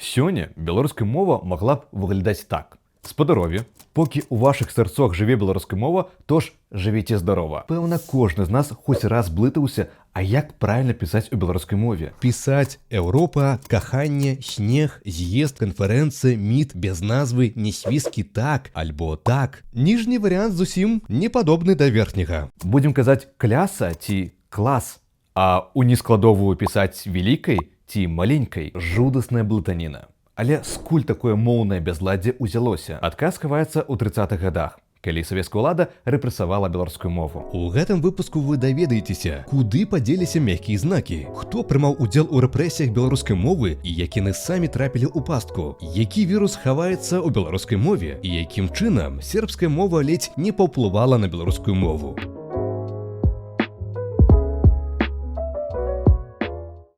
Сёння беларуская мова могла б выглядаць так. Спадарове, поки у ваших сэрцах жыве беларуская мова, то ж жывіце здарова. Пэўна, кожны з нас хоць раз блытаўся, а як правильно пісаць у беларускай мове. Пісаць Еўропа, каханне, снег, з'езд, канферэнцыя, міт, без назвы, нясвісткі так, альбо так. Ніжні варыянт зусім не падобны да верхняга. Будзем казаць кляса ці клас, а унискладовую пісаць великай ці маленькай. Жудасная блытаніна. Але скуль такое моўнае бязладдзе ўзялося? Адказ хаваецца ў 30-х гадах, калі савецкая ўлада рэпрэсавала беларускую мову. У гэтым выпуску вы даведаецеся, куды падзеліся мяккія знакі, хто прымаў удзел у рэпрэсіях беларускай мовы і як яны самі трапілі ў пастку, які вірус хаваецца ў беларускай мове і якім чынам сербская мова ледзь не паўплывала на беларускую мову.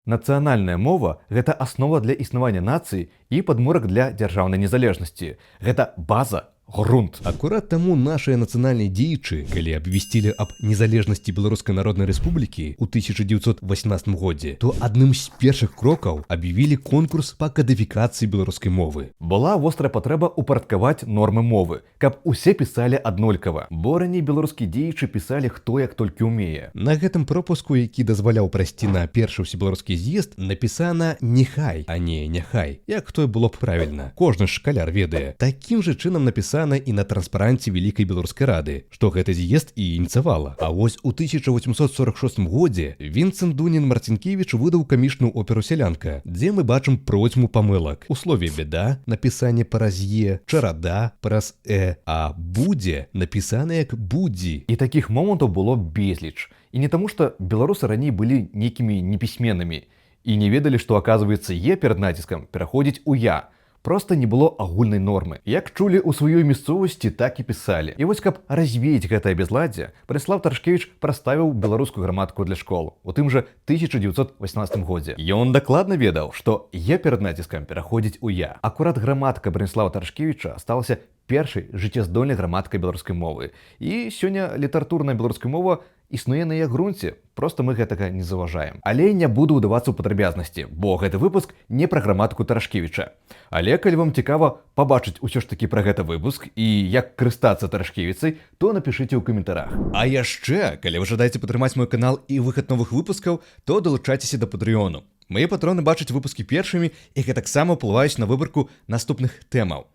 Нацыянальная мова – гэта аснова для існавання нацыі і падмурак для дзяржаўнай незалежнасці. Гэта база, грунт. Акурат таму нашыя нацыянальныя дзеячы, калі абвясцілі аб незалежнасці Беларускай Народнай Рэспублікі ў 1918 годзе, то адным з першых крокаў аб'явілі конкурс па кадыфікацыі беларускай мовы. Была вострая патрэба упарадкаваць нормы мовы, каб усе пісалі аднолькава, бо раней беларускія дзеячы пісалі хто як толькі ўмее. На гэтым пропуску, які дазваляў прайсці на першы ўсебеларускі з'езд, напісана «нехай», а не «няхай», як тое было б правільна. Кожны шкаляр ведае. Такім жа чынам напісана і на транспаранце Великай Беларускай Рады, што гэты з'езд і ініцыявала. А вось у 1846 годзе Вінцэнт Дунін Марцінкевіч выдаў камічную оперу «Сялянка», дзе мы бачым процьму памылак. У слове «беда» напісанне праз «е», «чарада» праз «э», а «будзе» напісана як «будзі». І такіх момантаў было безліч. І не таму, што беларусы раней былі нейкімі непісьменнымі і не ведалі, што, аказваецца, «е» перад націскам пераходзіць у «я». Просто не было агульнай нормы. Як чулі ў сваёй мясцовасці, так і пісалі. І вось, каб развеяць гэтае бязладдзе, Брэслаў Тарашкевіч праставіў беларускую граматыку для школ у тым жа 1918 годзе. Ён дакладна ведаў, што «е» перад націскам пераходзіць у «я». Акурат граматыка Брэслава Тарашкевіча сталася першай жыццяздольнай граматыкай беларускай мовы. І сёння літаратурная беларуская мова існуе на яе грунце, просто мы гэтага не заўважаем. Але не буду ўдавацца ў падрабязнасці, бо гэты выпуск не пра граматыку Тарашкевіча. Але калі вам цікава пабачыць усё ж такі пра гэты выпуск і як карыстацца Тарашкевіцай, то напішыце ў каментарах. А яшчэ, калі вы жадаеце падтрымаць мой канал і выхад новых выпускаў, то далучайцеся да Патрэёну. Мае патроны бачаць выпускі першымі і гэтаксама ўплываюць на выбарку наступных тэмаў.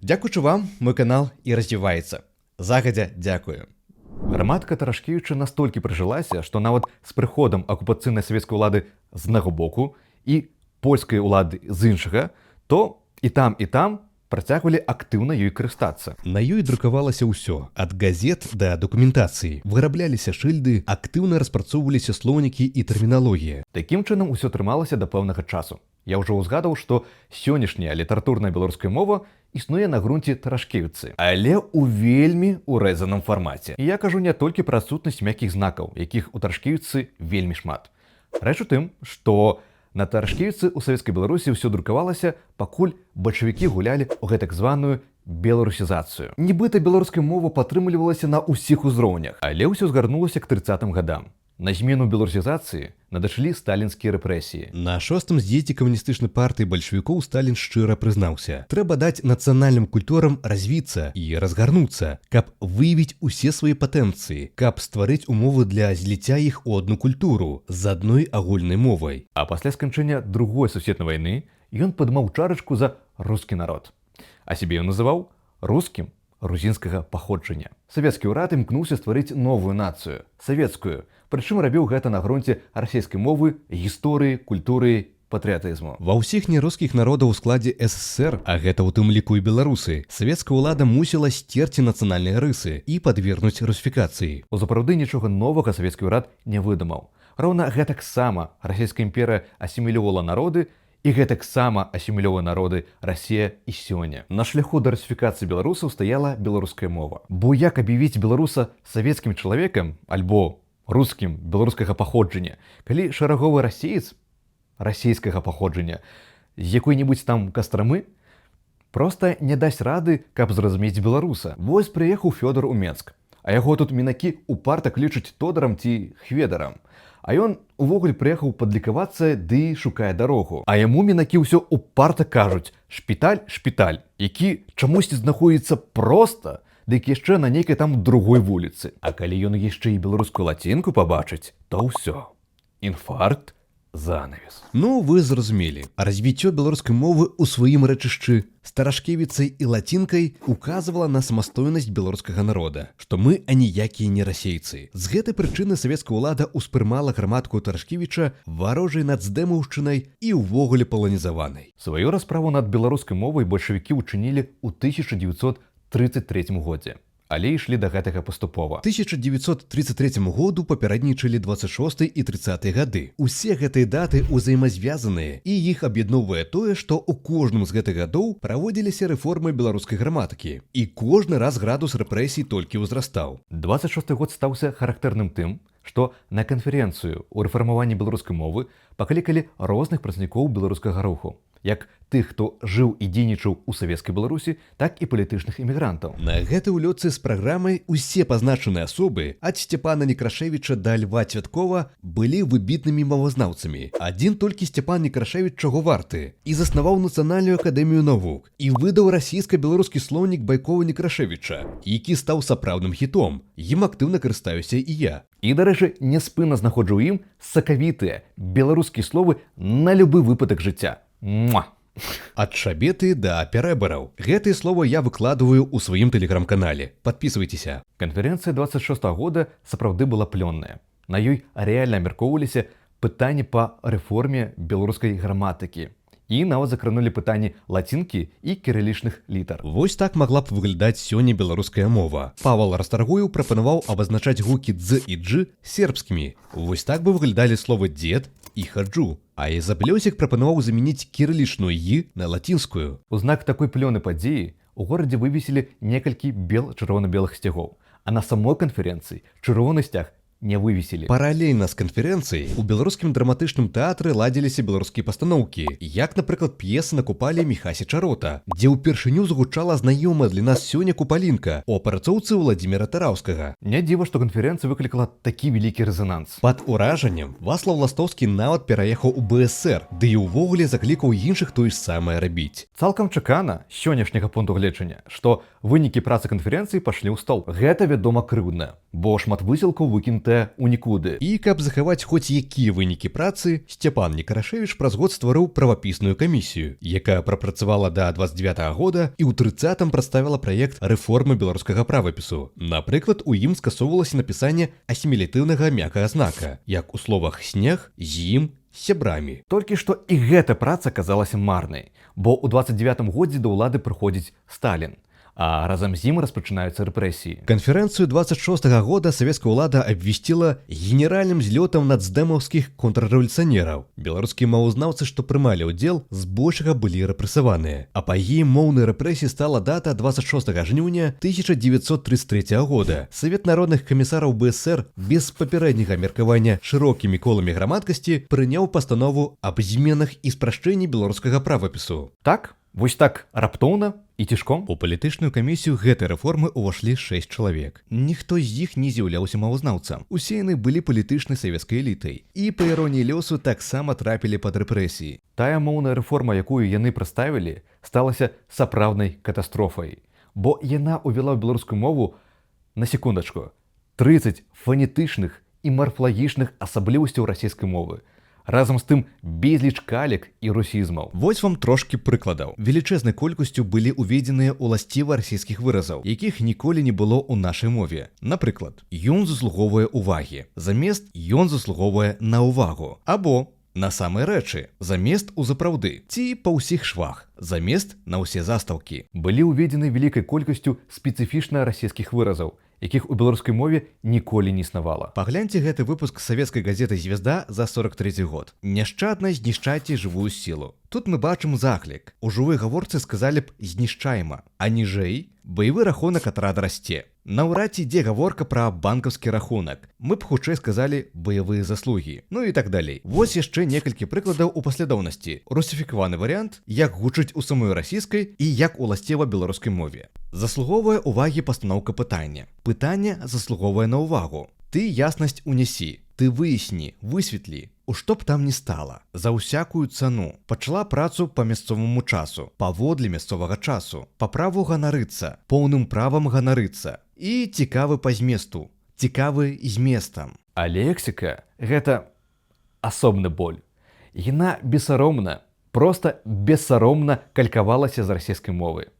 Дзякуючы вам, мой канал і развіваецца. Загадзя дзякую. Граматыка Тарашкевіча настолькі прыжылася, што нават з прыходам акупацыйнай савецкай улады з аднаго боку і польскай улады з іншага, то і там працягвалі актыўна ёй карыстацца. На ёй друкавалася ўсё, ад газет да дакументацыі. Вырабляліся шыльды, актыўна распрацоўваліся слоўнікі і тэрміналогія. Такім чынам усё трымалася да пэўнага часу. Я ўжо ўзгадаў, што сённяшняя літаратурная беларуская мова існуе на грунце Тарашкевіцы, але ў вельмі урэзаным фармаце. І я кажу не толькі пра адсутнасць мяккіх знакаў, якіх у Тарашкевіцы вельмі шмат. Рэч у тым, што на Тарашкевіцы ў савецкай Беларусі ўсё друкавалася, пакуль бальшавікі гулялі ў гэтак званую беларусізацыю. Нібыта беларуская мова падтрымлівалася на ўсіх узроўнях, але ўсё згарнулася к 30-м гадам. На змену беларусізацыі надышлі сталінскія рэпрэсіі. На 6-м з'ездзе камуністычнай партыі бальшавікоў Сталін шчыра прызнаўся: трэба даць нацыянальным культурам развіцца і разгарнуцца, каб выявіць усе свае патэнцыі, каб стварыць умовы для зліцця іх у адну культуру з адной агульнай мовай. А пасля сканчэння Другой сусветнай вайны ён падмаў чарачку за рускі народ. А сябе ён называў рускім грузінскага паходжання. Савецкі ўрад імкнуўся стварыць новую нацыю, савецкую, прычым рабіў гэта на грунце расійскай мовы, гісторыі, культуры, патрыятызму. Ва ўсіх нерускіх народаў у складзе СССР, а гэта ў тым ліку і беларусы, савецкая ўлада мусіла сцерці нацыянальныя рысы і падвергнуць русіфікацыі. Узапраўды нічога новага савецкі ўрад не выдумаў. Роўна гэтаксама расійская імперыя асімілёвала народы, і гэтаксама асімілёвае народы Расія і сёння. На шляху да русіфікацыі беларусаў стаяла беларуская мова. Бо як аб'явіць беларуса савецкім чалавекам альбо рускім беларускага паходжання, калі шараговы расеец расійскага паходжання з якой-небудзь там Кастрамы проста не дасць рады, каб зразумець беларуса. Вось прыехаў Фёдор у Менск, а яго тут мінакі упарта клічуць Тодорам ці Хведарам. А ён увогуле прыехаў падлікавацца ды шукае дарогу. А яму мінакі ўсё упарта кажуць: шпіталь, шпіталь, які чамусьці знаходзіцца проста, дык яшчэ на нейкай там другой вуліцы. А калі ён яшчэ і беларускую лацінку пабачыць, то ўсё. Інфаркт, занавес. Ну, вы зразумелі. Развіццё беларускай мовы ў сваім рэчышчы старашкевіцай і лацінкай указывала на самастойнасць беларускага народа, што мы аніякія не расейцы. З гэтай прычыны савецкая ўлада ўспрымала граматку Тарашкевіча варожай нацдэмаўшчынай і ўвогуле паланізаванай. Сваю расправу над беларускай мовай бальшавікі ўчынілі ў 1933 годзе. Але ішлі да гэтага паступова. 1933 году папярэднічалі 26 і 30 гады. Усе гэтыя даты ўзаемазвязаныя, і іх аб'ядноўвае тое, што ў кожным з гэтых гадоў праводзіліся рэформы беларускай граматыкі. І кожны раз градус рэпрэсій толькі ўзрастаў. 26 год стаўся характэрным тым, што на канферэнцыю ў рэфармаванні беларускай мовы паклікалі розных прадстаўнікоў беларускага руху, як тых, хто жыў і дзейнічаў у савецкай Беларусі, так і палітычных імігрантаў. На гэтай улётцы з праграмай усе пазначаныя асобы, ад Сцяпана Некрашевіча да Льва Цвяткова, былі выбітнымі мовазнаўцамі. Адзін толькі Сцяпан Некрашевіч чаго варты, і заснаваў Нацыянальную акадэмію навук, і выдаў расійска-беларускі слоўнік Байкова-Некрашевіча, які стаў сапраўдным хітом. Ім актыўна карыстаюся і я. І, дарэчы, няспынна знаходжу ў ім сакавітыя беларускія словы на любы выпадак жыцця. Муа! Ад шабеты да перэбараў. Гэтыя словы я выкладываю ў сваім тэлеграм-канале. Падпісвайцеся. Канферэнцыя 26 года сапраўды была плённая. На ёй рэальна абмяркоўваліся пытанні па рэформе беларускай граматыкі. І нават закранулі пытанні лацінкі і кірылічных літар. Вось так магла б выглядаць сёння беларуская мова. Павал Расторгуеў прапанаваў абазначаць гукі «дз» і «дж» сербскімі. Вось так бы выглядалі словы «дзед» і «хаджу». А Ізаблёсік прапанаваў замяніць кірылічную «й» на лацінскую. У знак такой плённай падзеі у горадзе вывесілі некалькі чырвона-белых сцягоў, а на самой канферэнцыі чырвоны сцяг не вывесілі. Паралельна з канферэнцыяй у беларускім драматычным тэатры ладзіліся беларускія пастаноўкі, як, напрыклад, п'еса на купале Міхасі Чарота, дзе ўпершыню згучала знаёмая для нас сёння купалінка у апрацоўцы Владзіміра Тараўскага. Не дзіва, што канферэнцыя выклікала такі вялікі рэзананс. Пад уражаннем Вацлаў Ластовскі нават пераехаў у БСР, ды і ўвогуле заклікаў іншых тое ж самае рабіць. Цалкам чакана сённяшняга пункту гледжання, што вынікі працы канферэнцыі пашлі ў стол. Гэта, вядома, крыўдна, бо шмат высілкаў выкінутыя ў нікуды. І каб захаваць хоць якія вынікі працы, Сцяпан Некрашевіч праз год стварыў правапісную камісію, якая прапрацавала да 29 года і ў 30-м прадставіла праект рэформы беларускага правапісу. Напрыклад, у ім скасоўвалася напісанне асімілятыўнага мяккага знака, як у словах «снег», «з ім», «сябрамі». Толькі што і гэта праца аказалася марнай, бо ў 29 годзе да ўлады прыходзіць Сталін, а разам з ім распачынаюцца рэпрэсіі. Канферэнцыю 26 года савецкая ўлада абвесціла генеральным злётам нацдэмаўскіх контррэвалюцыянераў. Беларускія мовазнаўцы, што прымалі ўдзел, збольшага былі рэпрэсаваныя. Апагеем моўнай рэпрэсіі стала дата 26 жніўня 1933 года. Савет народных камісараў БСР без папярэдняга меркавання шырокімі коламі грамадкасці прыняў пастанову аб зменах і спрашчэнні беларускага правапісу. Так? Вось так раптоўна і цішком? У палітычную камісію гэтай рэформы ўвайшлі 6 чалавек. Ніхто з іх не з'яўляўся мовазнаўцам. Усе яны былі палітычнай савецкай элітай. І, па іроніі лёсу, таксама трапілі пад рэпрэсіі. Тая моўная рэформа, якую яны прадставілі, сталася сапраўднай катастрофай. Бо яна ўвяла ў беларускую мову, на секундачку, 30 фанетычных і марфалагічных асаблівасцяў расійскай мовы. Разам з тым безліч калек і русізмаў. Вось вам трошкі прыкладаў. Велічэзнай колькасцю былі ўведзеныя ўласцівы расійскіх выразаў, якіх ніколі не было ў нашай мове. Напрыклад, ён заслугоўвае ўвагі, замест ён заслугоўвае на ўвагу. Або на самай рэчы, замест у запраўды, ці па ўсіх швах, замест на ўсе застаўкі. Былі ўведзены вялікай колькасцю спецыфічна расійскіх выразаў, якіх у беларускай мове ніколі не існавала. Пагляньце гэты выпуск савецкай газеты «Звезда» за 43 год. Няшчадна знішчайце жывую сілу. Тут мы бачым заклік. У жывой гаворцы сказалі б «знішчайма», а ніжэй «баявы рахунак атрада расце». Наўрад ці ідзе гаворка пра банкаўскі рахунак. Мы б хутчэй сказалі «баявыя заслугі». Ну і так далей. Вось яшчэ некалькі прыкладаў у паслядоўнасці. Русіфікаваны варыянт, як гучыць у самой расійскай і як уласціва беларускай мове. Заслугоўвае ўвагі пастаноўка пытання. Пытанне заслугоўвае на ўвагу. Ты яснасць унясі. Ты выясні, высветлі, у што б там ні стала, за ўсякую цану. Пачала працу па мясцоваму часу, паводле мясцовага часу, па праву ганарыцца, поўным правам ганарыцца. І цікавы па зместу, цікавы з местам. А лексіка – гэта асобны боль. Яна бессаромна, проста бессаромна калькавалася з расійскай мовы.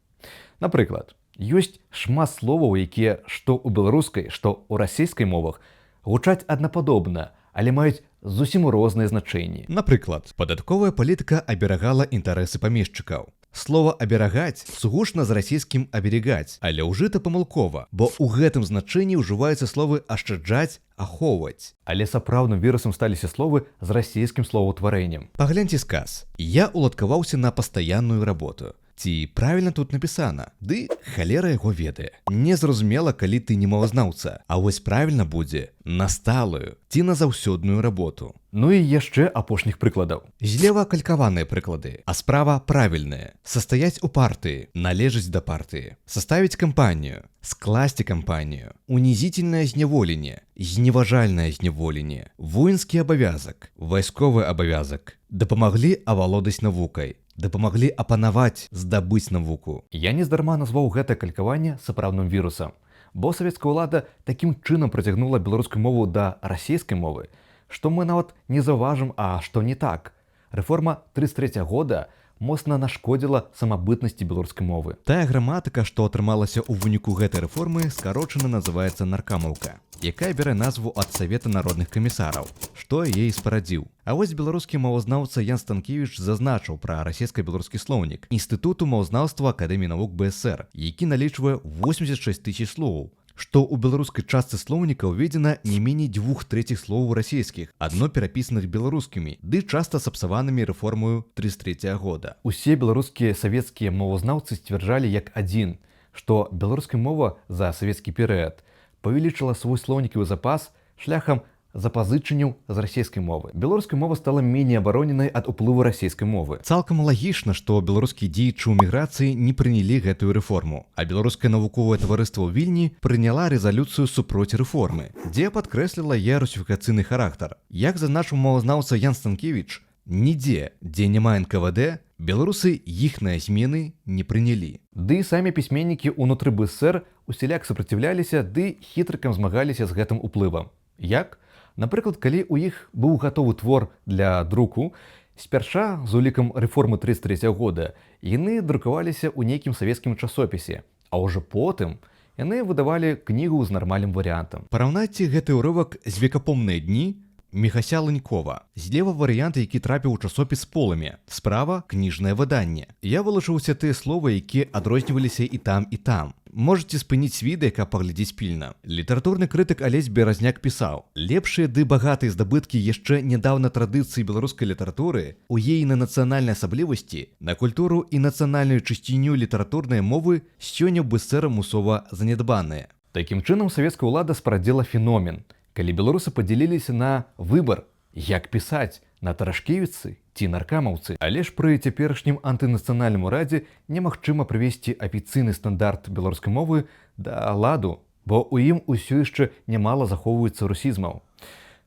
Напрыклад, ёсць шмат словаў, якія што ў беларускай, што ў расійскай мовах гучаць аднападобна, але маюць зусім розныя значэнні. Напрыклад, падатковая палітыка аберагала інтарэсы памешчыкаў. Слова «аберагаць» сугучна з расійскім «аберегаць», але ўжыта памылкова, бо ў гэтым значэнні ўжываюцца словы «ашчаджаць», «ахоўваць». Але сапраўдным вірусам сталіся словы з расійскім словаўтварэннем. Пагляньце сказ. Я уладкаваўся на пастаянную работу. Ці правільна тут напісана? Ды халера яго ведае. Незразумела, калі ты не мовазнаўца. А вось правільна будзе на сталую ці на заўсёдную работу. Ну і яшчэ апошніх прыкладаў. Злева калькаваныя прыклады, а справа правільная. Састаяць у партыі, належыць да партыі. Составіць кампанію, скласці кампанію. Унізительнае зняволенне, зневажальнае зняволенне. Воінскі абавязак, вайсковы абавязак. Дапамаглі авалодаць навукай. Дапамаглі апанаваць, здабыць навуку. Я нездарма назваў гэта калькаванне сапраўдным вірусам, бо савецкая ўлада такім чынам працягнула беларускую мову да расійскай мовы, што мы нават не заўважым, а што не так. Рэформа 33 года моцна нашкодзіла самабытнасці беларускай мовы. Тая граматыка, што атрымалася ў выніку гэтай рэформы, скарочана называецца наркамаўка, якая бярэ назву ад Савета народных камісараў, што яе і спарадзіў. А вось беларускі мовазнаўца Ян Станкевіч зазначыў пра расійска-беларускі слоўнік Інстытуту мовазнаўства Акадэміі навук БСР, які налічвае 86 000 словаў, што ў беларускай частцы слоўніка ўведзена не меней 2/3 словаў расійскіх, адно перапісаных беларускімі, ды часта сапсаванымі рэформаю 33 года. Усе беларускія савецкія мовазнаўцы сцвярджалі як адзін, што беларуская мова за савецкі перыяд павялічыла свой слоўнікавы запас шляхам запазычанняў з расійскай мовы. Беларуская мова стала меней абароненай ад уплыву расійскай мовы. Цалкам лагічна, што беларускія дзеячы ў міграцыі не прынялі гэтую рэформу, а беларускае навуковае таварыства ў Вільні прыняла рэзалюцыю супроць рэформы, дзе падкрэсліла яе русіфікацыйны характар. Як зазначыў мовазнаўца Ян Станкевіч, нідзе, дзе няма НКВД, беларусы іхныя змены не прынялі. Ды і самі пісьменнікі ўнутры БСР усяляк супраціўляліся ды хітрыкам змагаліся з гэтым уплывам. Як? Напрыклад, калі ў іх быў гатовы твор для друку, спярша з улікам рэформы 33 года яны друкаваліся ў нейкім савецкім часопісе, а ўжо потым яны выдавалі кнігу з нармальным варыянтам. Параўнайце гэты ўрывак з «Векапомныя дні» Міхася Ланькова. Злева варыянт, які трапіў у часопіс «Полымя». Справа – кніжнае выданне. Я вылучыў усе тыя словы, якія адрозніваліся і там, і там. Можаце спыніць відэа, каб паглядзець пільна. Літаратурны крытык Алесь Беразняк пісаў: лепшыя ды багатыя здабыткі яшчэ нядаўна традыцыі беларускай літаратуры, у ейнай нацыянальнай асаблівасці, на культуру і нацыянальную чысціню літаратурнай мовы сёння ў БСР мусова занядбаныя. Такім чынам савецкая ўлада спарадзіла феномен, калі беларусы падзяліліся на выбар, як пісаць, на тарашкевіцы ці наркамаўцы. Але ж пры цяперашнім антынацыянальным урадзе немагчыма прывесці афіцыйны стандарт беларускай мовы да ладу, бо ў ім усё яшчэ нямала захоўваецца русізмаў.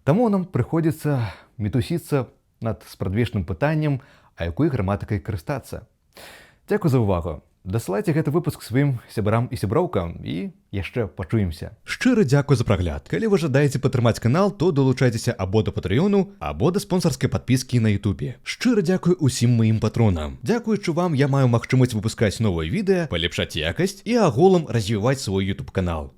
Таму нам прыходзіцца мітусіцца над спрадвечным пытаннем, а якой граматыкай карыстацца. Дзякуй за ўвагу. Дасылайце гэты выпуск сваім сябрам і сяброўкам і яшчэ пачуемся. Шчыра дзякуй за прагляд. Калі вы жадаеце падтрымаць канал, то далучайцеся або да патрыёну, або да спонсарскай падпіскі на ютубе. Шчыра дзякуй усім маім патронам. Дзякуючы вам я маю магчымасць выпускаць новыя відэа, палепшаць якасць і агулам развіваць свой ютуб канал.